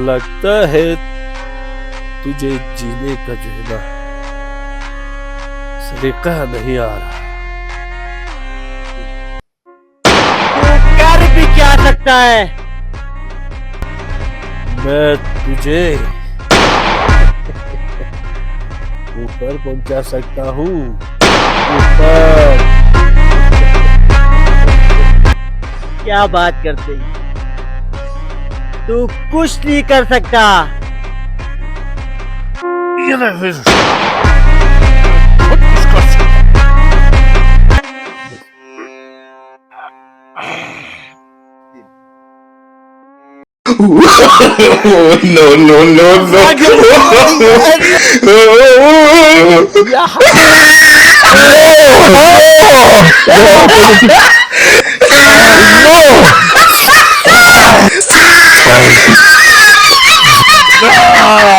लगता है तुझे जीने का जो है ना सलीका नहीं आ रहा। तू कर भी क्या सकता है? मैं तुझे ऊपर पहुंचा सकता हूँ, ऊपर। क्या बात करते हैं? तू कुछ नहीं कर सकता। ये ना फिर बहुत कुछ कर सकता। No, no, no, no. No!